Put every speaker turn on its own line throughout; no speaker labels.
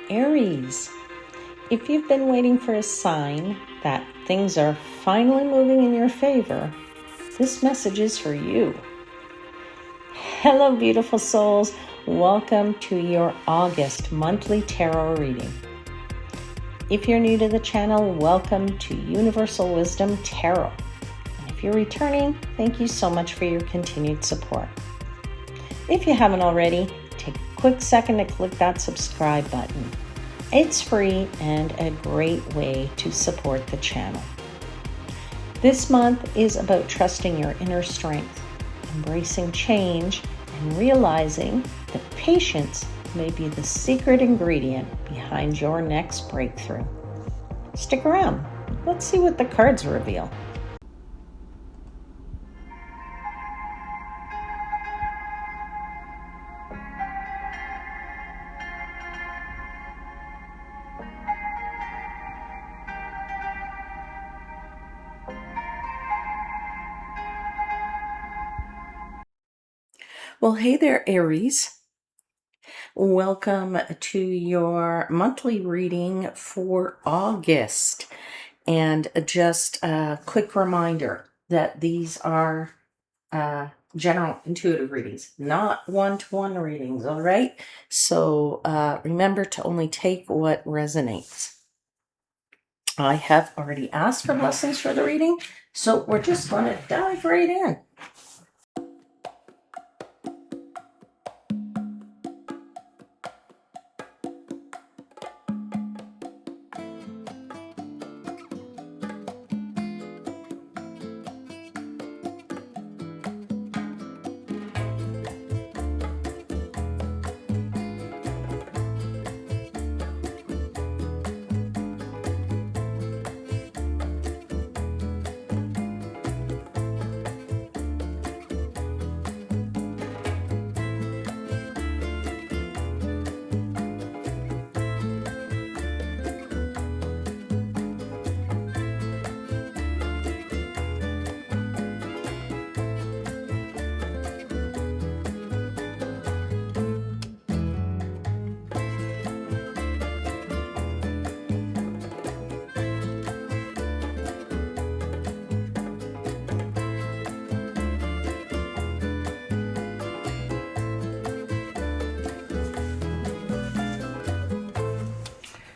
Aries, if you've been waiting for a sign that things are finally moving in your favor, this message is for you. Hello, beautiful souls. Welcome to your August monthly tarot reading. If you're new to the channel, welcome to Universal Wisdom Tarot. And if you're returning, thank you so much for your continued support. If you haven't already, take a quick second to click that subscribe button. It's free and a great way to support the channel. This month is about trusting your inner strength, embracing change, and realizing that patience may be the secret ingredient behind your next breakthrough. Stick around. Let's see what the cards reveal. Well, hey there, Aries. Welcome to your monthly reading for August. And just a quick reminder that these are general intuitive readings, not one-to-one readings, all right? So remember to only take what resonates. I have already asked for blessings for the reading, so we're just going to dive right in.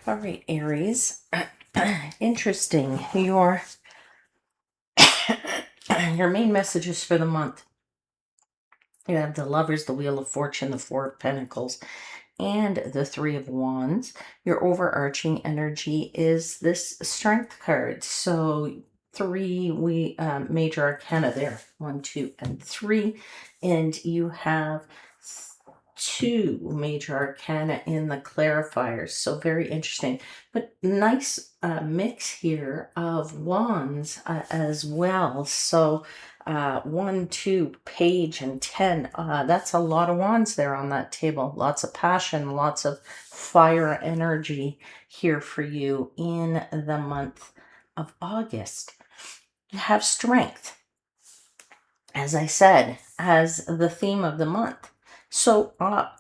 All right, Aries. Interesting. Your main messages for the month. You have the Lovers, the Wheel of Fortune, the Four of Pentacles, and the Three of Wands. Your overarching energy is this Strength card. So three major arcana there, 1, 2, and 3, and you have 2 major arcana in the clarifiers. So very interesting, but nice mix here of wands as well. So 1, 2, page, and 10. That's a lot of wands there on that table. Lots of passion, lots of fire energy here for you in the month of August. You have strength, as I said, as the theme of the month. So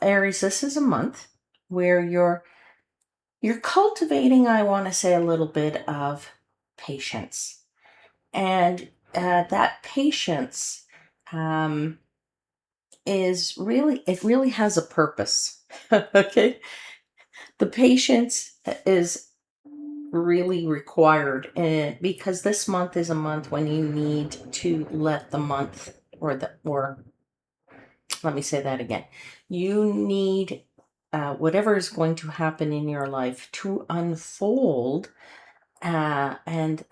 Aries, this is a month where you're cultivating, I want to say, a little bit of patience. And that patience is really has a purpose. Okay, the patience is really required, and because this month is a month when you need to let the month or let me say that again. You need whatever is going to happen in your life to unfold, and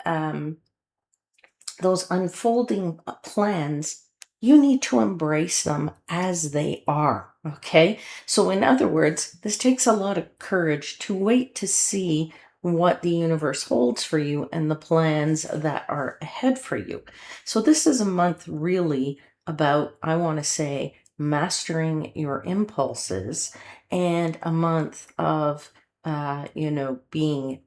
those unfolding plans, you need to embrace them as they are. Okay. So in other words, this takes a lot of courage to wait to see what the universe holds for you and the plans that are ahead for you. So this is a month really about, I want to say, mastering your impulses, and a month of being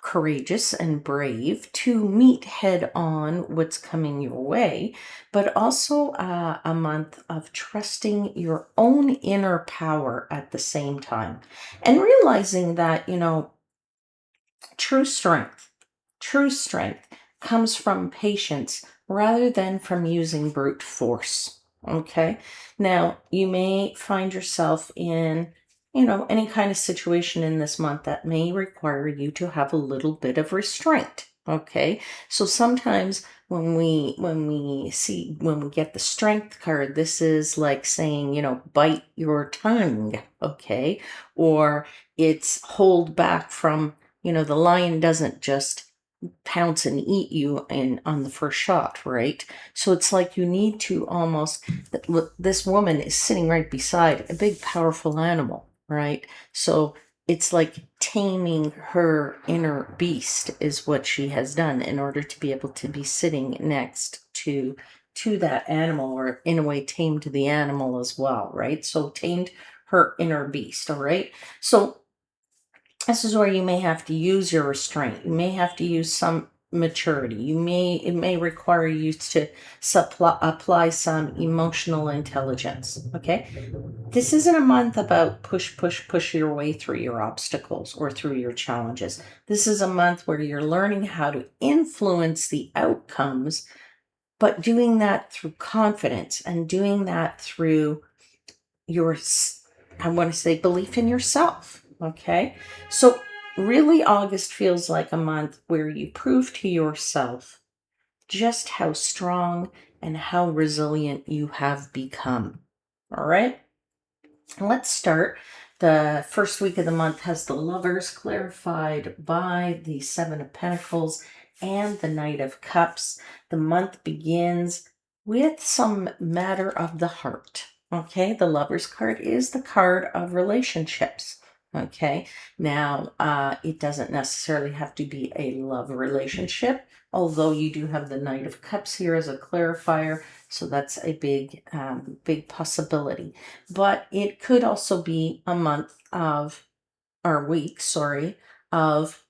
courageous and brave to meet head on what's coming your way, but also a month of trusting your own inner power at the same time and realizing that, true strength, true strength comes from patience rather than from using brute force. Okay. Now, you may find yourself in, any kind of situation in this month that may require you to have a little bit of restraint. Okay. So sometimes when we get the strength card, this is like saying, bite your tongue. Okay. Or it's hold back from, the lion doesn't just pounce and eat you on the first shot, right? So it's like you need to almost, look, this woman is sitting right beside a big, powerful animal, right? So it's like taming her inner beast is what she has done in order to be able to be sitting next to that animal, or in a way tamed the animal as well, right? So tamed her inner beast, all right? So this is where you may have to use your restraint. You may have to use some maturity. It may require you to apply some emotional intelligence. Okay. This isn't a month about push your way through your obstacles or through your challenges. This is a month where you're learning how to influence the outcomes, but doing that through confidence and doing that through your, I want to say, belief in yourself. Okay. So really, August feels like a month where you prove to yourself just how strong and how resilient you have become. All right. Let's start. The first week of the month has the Lovers clarified by the Seven of Pentacles and the Knight of Cups. The month begins with some matter of the heart. Okay, the Lovers card is the card of relationships. Okay, now it doesn't necessarily have to be a love relationship, although you do have the Knight of Cups here as a clarifier. So that's a big possibility. But it could also be a month of, or week, sorry, of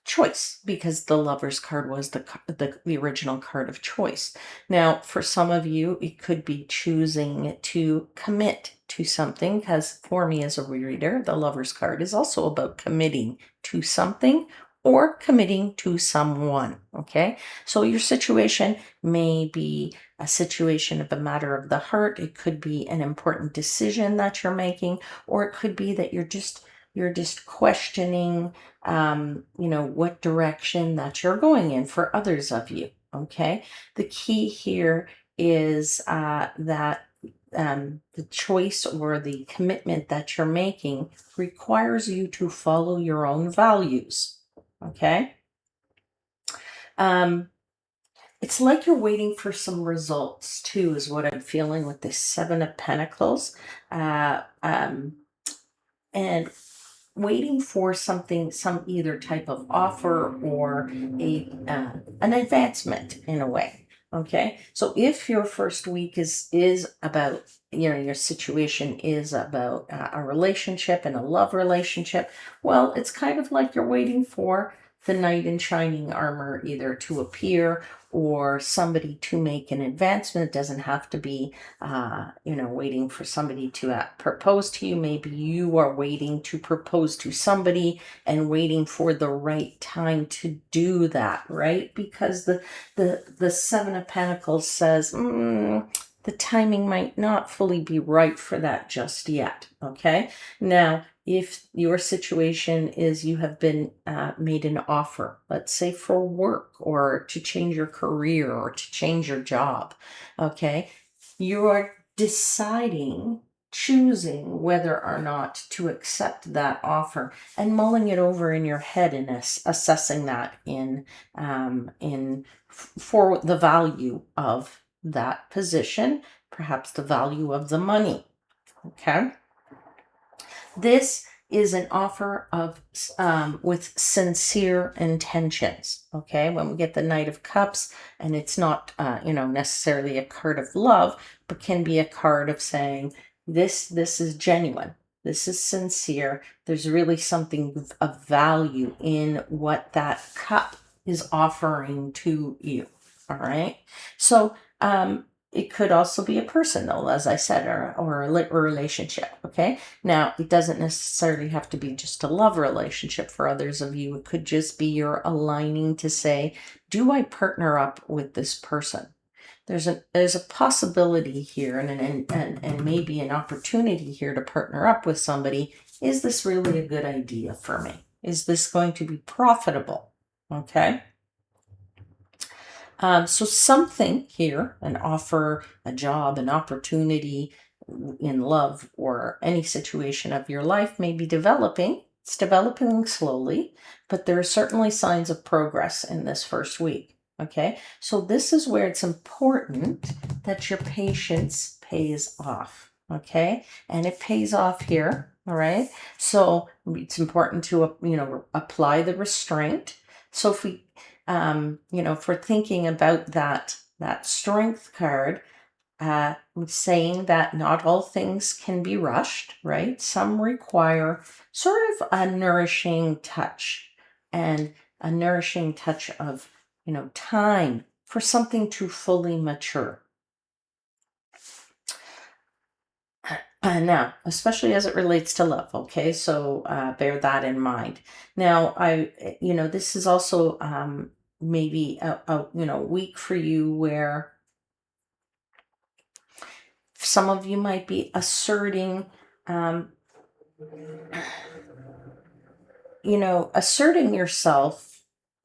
choice, because the Lovers card was the original card of choice. Now, for some of you, it could be choosing to commit to something, because for me as a reader, the Lovers card is also about committing to something or committing to someone. Okay, so your situation may be a situation of a matter of the heart. It could be an important decision that you're making, or it could be that you're just questioning what direction that you're going in. For others of you. Okay, the key here is that the choice or the commitment that you're making requires you to follow your own values. Okay. It's like you're waiting for some results too, is what I'm feeling with this Seven of Pentacles. And waiting for something, some either type of offer or an advancement in a way. Okay, so if your first week is about, your situation is about a relationship and a love relationship, well, it's kind of like you're waiting for the knight in shining armor either to appear or somebody to make an advancement. It doesn't have to be waiting for somebody to propose to you. Maybe you are waiting to propose to somebody and waiting for the right time to do that, right? Because the Seven of Pentacles says the timing might not fully be right for that just yet. Okay, now if your situation is you have been made an offer, let's say for work or to change your career or to change your job, okay, you are deciding, choosing whether or not to accept that offer and mulling it over in your head and assessing that for the value of that position, perhaps the value of the money. Okay. This is an offer of with sincere intentions. Okay, when we get the Knight of Cups, and it's not necessarily a card of love, but can be a card of saying this is genuine. This is sincere. There's really something of value in what that cup is offering to you. All right. So, it could also be a person, though, as I said, or a relationship. Okay. Now, it doesn't necessarily have to be just a love relationship for others of you. It could just be you're aligning to say, do I partner up with this person? There's a possibility here and maybe an opportunity here to partner up with somebody. Is this really a good idea for me? Is this going to be profitable? Okay. So something here, an offer, a job, an opportunity in love or any situation of your life may be developing. It's developing slowly, but there are certainly signs of progress in this first week. Okay, so this is where it's important that your patience pays off. Okay, and it pays off here. All right, so it's important to apply the restraint. So if we if we're thinking about that strength card, saying that not all things can be rushed, right? Some require sort of a nourishing touch and a nourishing touch of, time for something to fully mature. Now, especially as it relates to love, okay? So bear that in mind. Now, this is also maybe a week for you where some of you might be asserting, um, asserting yourself,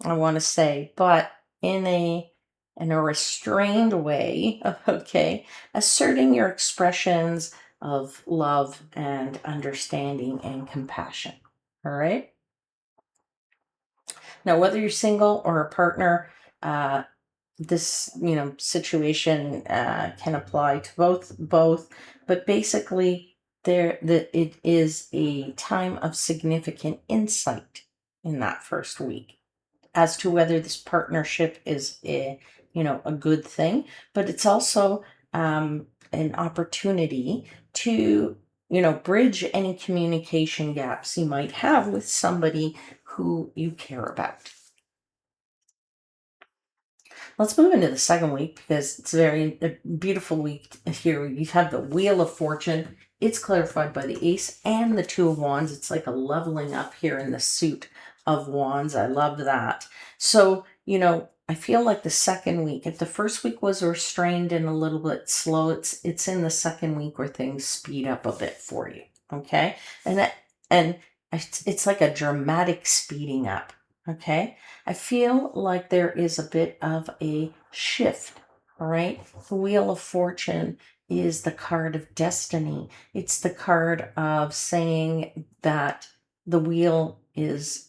I want to say, but in a restrained way, okay? Asserting your expressions of love and understanding and compassion. All right? Now, whether you're single or a partner, this situation can apply to both, but basically it is a time of significant insight in that first week as to whether this partnership is a good thing, but it's also an opportunity to bridge any communication gaps you might have with somebody who you care about. Let's move into the second week because it's a beautiful week here. You have the Wheel of Fortune. It's clarified by the Ace and the Two of Wands. It's like a leveling up here in the suit of Wands. I love that. So, I feel like the second week, if the first week was restrained and a little bit slow, it's in the second week where things speed up a bit for you. Okay. And it's like a dramatic speeding up. Okay. I feel like there is a bit of a shift, all right? The Wheel of Fortune is the card of destiny. It's the card of saying that the wheel is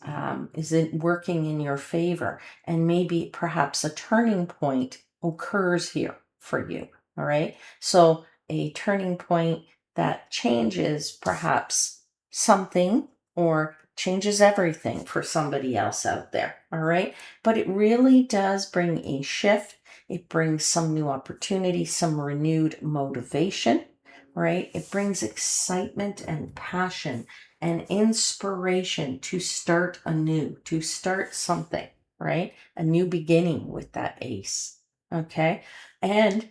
working in your favor, and maybe perhaps a turning point occurs here for you, all right? So a turning point that changes perhaps something or changes everything for somebody else out there. All right. But it really does bring a shift. It brings some new opportunity, some renewed motivation, right? It brings excitement and passion and inspiration to start anew, to start something, right? A new beginning with that ace. Okay. And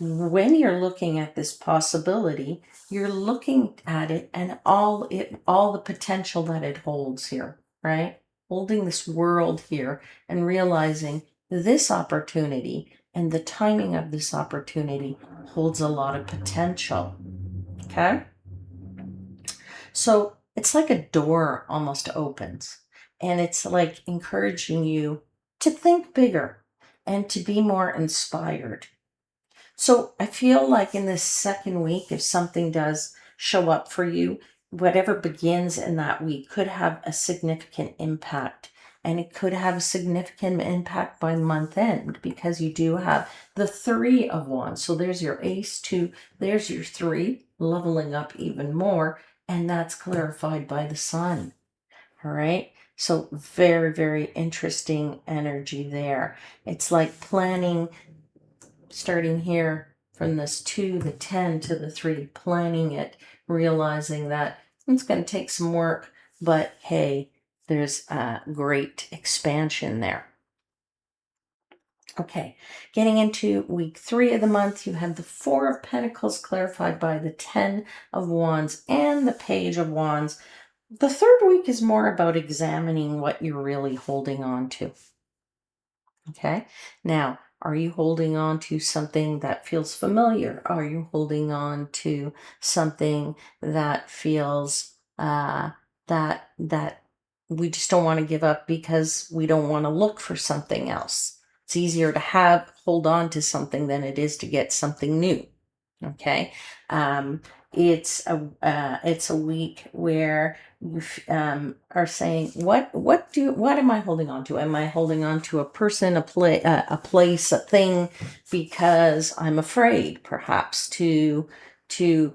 when you're looking at this possibility, you're looking at it and all the potential that it holds here, right? Holding this world here and realizing this opportunity and the timing of this opportunity holds a lot of potential. Okay? So it's like a door almost opens, and it's like encouraging you to think bigger and to be more inspired. So I feel like in this second week, if something does show up for you, whatever begins in that week could have a significant impact. And it could have a significant impact by month end because you do have the Three of Wands. So there's your ace, two, there's your three, leveling up even more. And that's clarified by the sun. All right. So very, very interesting energy there. It's like planning, starting here from this 2, the 10 to the 3, planning it, realizing that it's going to take some work, but hey, there's a great expansion there. Okay, getting into week 3 of the month, you have the Four of Pentacles clarified by the 10 of Wands and the Page of Wands. The third week is more about examining what you're really holding on to. Okay, now, are you holding on to something that feels familiar? Are you holding on to something that feels that we just don't want to give up because we don't want to look for something else? It's easier to hold on to something than it is to get something new. Okay, um, it's a week where you are saying, what am I holding on to? Am I holding on to a person, a place, a thing, because I'm afraid perhaps to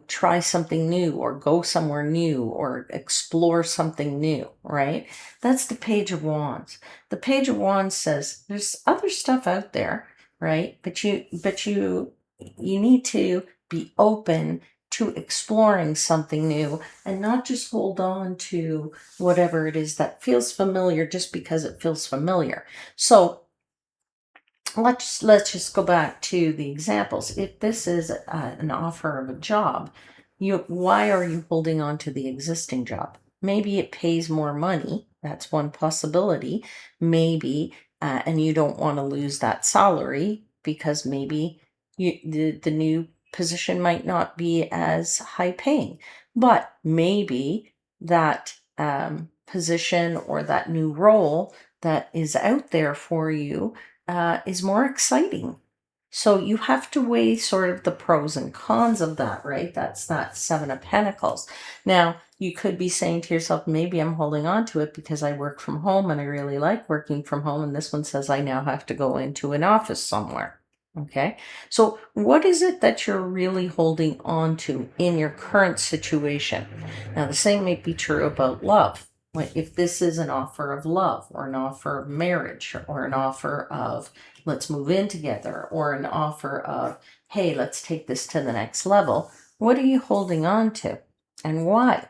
try something new or go somewhere new or explore something new, right? That's the Page of Wands. The Page of Wands says there's other stuff out there, right? But you need to be open to exploring something new and not just hold on to whatever it is that feels familiar just because it feels familiar. So let's just go back to the examples. If this is an offer of a job, why are you holding on to the existing job? Maybe it pays more money. That's one possibility. Maybe, and you don't want to lose that salary because maybe the new position might not be as high paying, but maybe that position or that new role that is out there for you is more exciting. So you have to weigh sort of the pros and cons of that, right? That's that Seven of Pentacles. Now, you could be saying to yourself, maybe I'm holding on to it because I work from home and I really like working from home. And this one says I now have to go into an office somewhere. Okay. So what is it that you're really holding on to in your current situation? Now, the same may be true about love. Like if this is an offer of love or an offer of marriage or an offer of let's move in together or an offer of, hey, let's take this to the next level, what are you holding on to and why?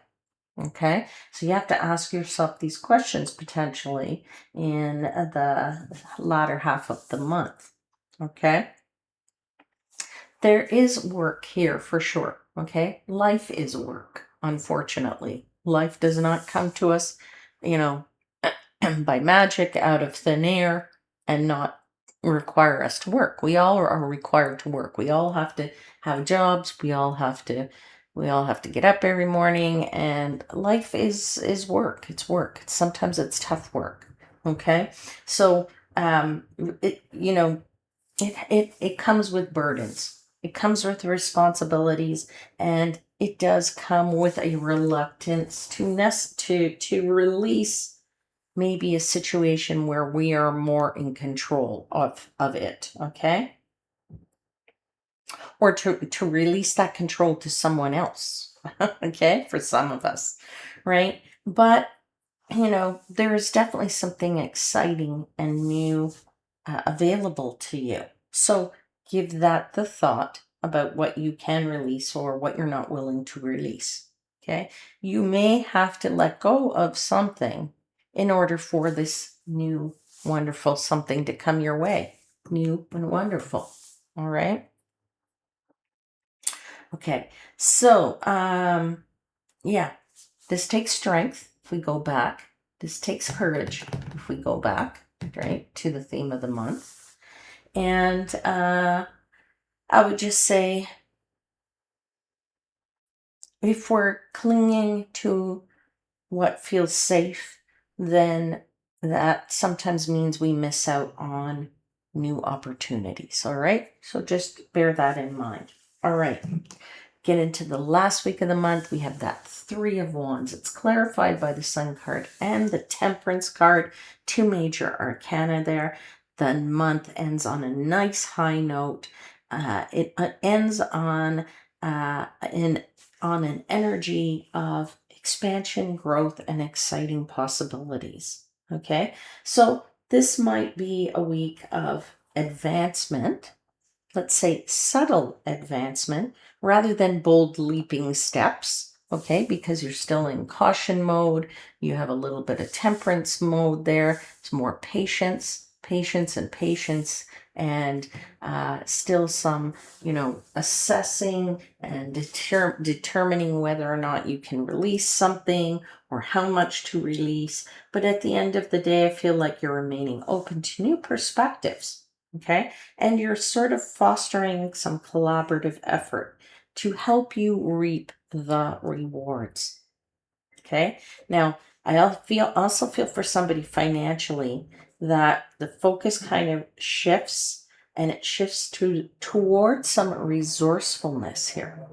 Okay, so you have to ask yourself these questions potentially in the latter half of the month. Okay, there is work here for sure. Okay, life is work, unfortunately. Life does not come to us, you know, by magic out of thin air and not require us to work. We all are required to work. We all have to have jobs. We all have to get up every morning, and life is work. It's work. Sometimes it's tough work. Okay? So it comes with burdens. It comes with responsibilities, and it does come with a reluctance to release maybe a situation where we are more in control of it, okay? Or to release that control to someone else, okay? For some of us, right? But there is definitely something exciting and new available to you. So give that the thought about what you can release or what you're not willing to release. Okay. You may have to let go of something in order for this new, wonderful something to come your way. New and wonderful. All right. Okay. So, yeah, this takes strength if we go back. This takes courage if we go back, right, to the theme of the month. And I would just say if we're clinging to what feels safe, then that sometimes means we miss out on new opportunities. All right. So just bear that in mind. All right. Get into the last week of the month. We have that Three of Wands. It's clarified by the Sun card and the Temperance card. Two major arcana there. The month ends on a nice high note. It ends on an energy of expansion, growth, and exciting possibilities. Okay, so this might be a week of advancement, let's say subtle advancement, rather than bold leaping steps. okay, because you're still in caution mode. You have a little bit of temperance mode there. It's more patience, and still some, assessing and determining whether or not you can release something or how much to release. But at the end of the day, I feel like you're remaining open to new perspectives, okay? And you're sort of fostering some collaborative effort to help you reap the rewards. Okay. Now, I also feel for somebody financially that the focus kind of shifts, and it shifts towards some resourcefulness here.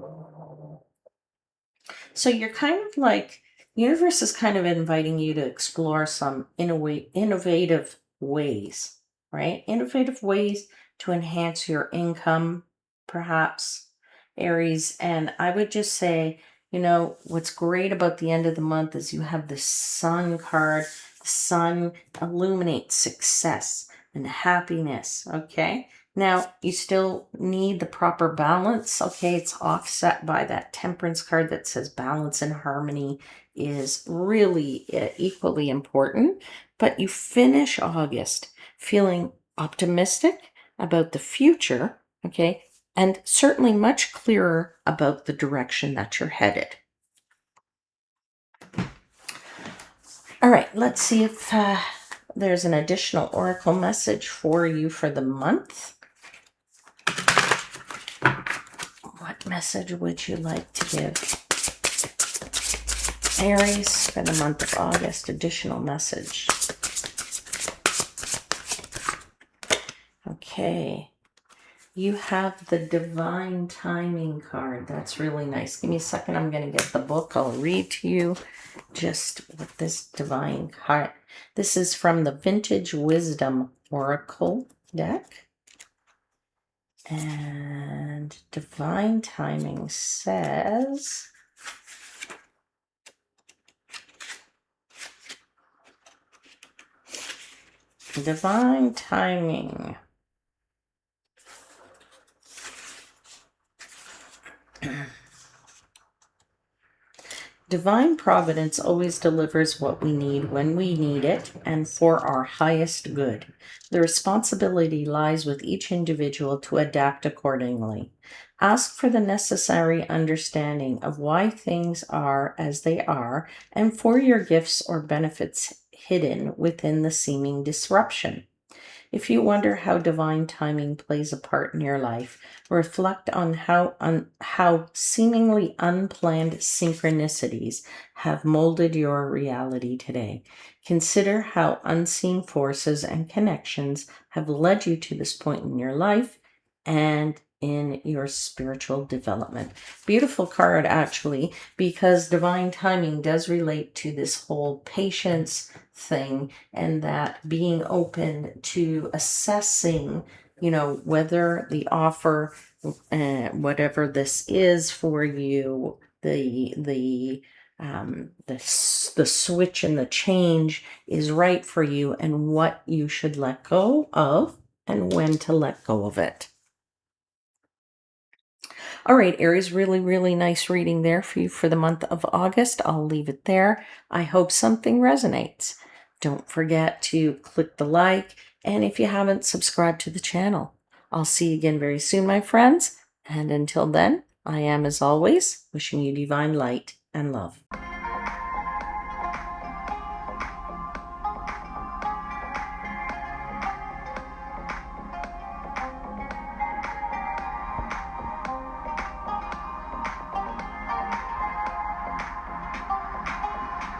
So you're kind of like, universe is kind of inviting you to explore some innovative ways, right? Innovative ways to enhance your income, perhaps, Aries. And I would just say, what's great about the end of the month is you have the Sun card. The Sun illuminates success and happiness, okay? Now, you still need the proper balance, okay? It's offset by that Temperance card that says balance and harmony is really equally important. But you finish August feeling optimistic about the future, okay? And certainly much clearer about the direction that you're headed. All right, let's see if there's an additional oracle message for you for the month. What message would you like to give Aries for the month of August? Additional message. Okay. You have the Divine Timing card. That's really nice. Give me a second. I'm going to get the book. I'll read to you just what this divine card. This is from the Vintage Wisdom Oracle deck. And Divine Timing says, Divine Timing. Divine Providence always delivers what we need when we need it and for our highest good. The responsibility lies with each individual to adapt accordingly. Ask for the necessary understanding of why things are as they are and for your gifts or benefits hidden within the seeming disruption. If you wonder how divine timing plays a part in your life, reflect on how seemingly unplanned synchronicities have molded your reality today. Consider how unseen forces and connections have led you to this point in your life and in your spiritual development. Beautiful card, actually, because divine timing does relate to this whole patience thing, and that being open to assessing, whether the offer, whatever this is for you, the switch and the change is right for you, and what you should let go of and when to let go of it. All right, Aries, really, really nice reading there for you for the month of August. I'll leave it there. I hope something resonates. Don't forget to click the like, and if you haven't, subscribe to the channel. I'll see you again very soon, my friends. And until then, I am, as always, wishing you divine light and love.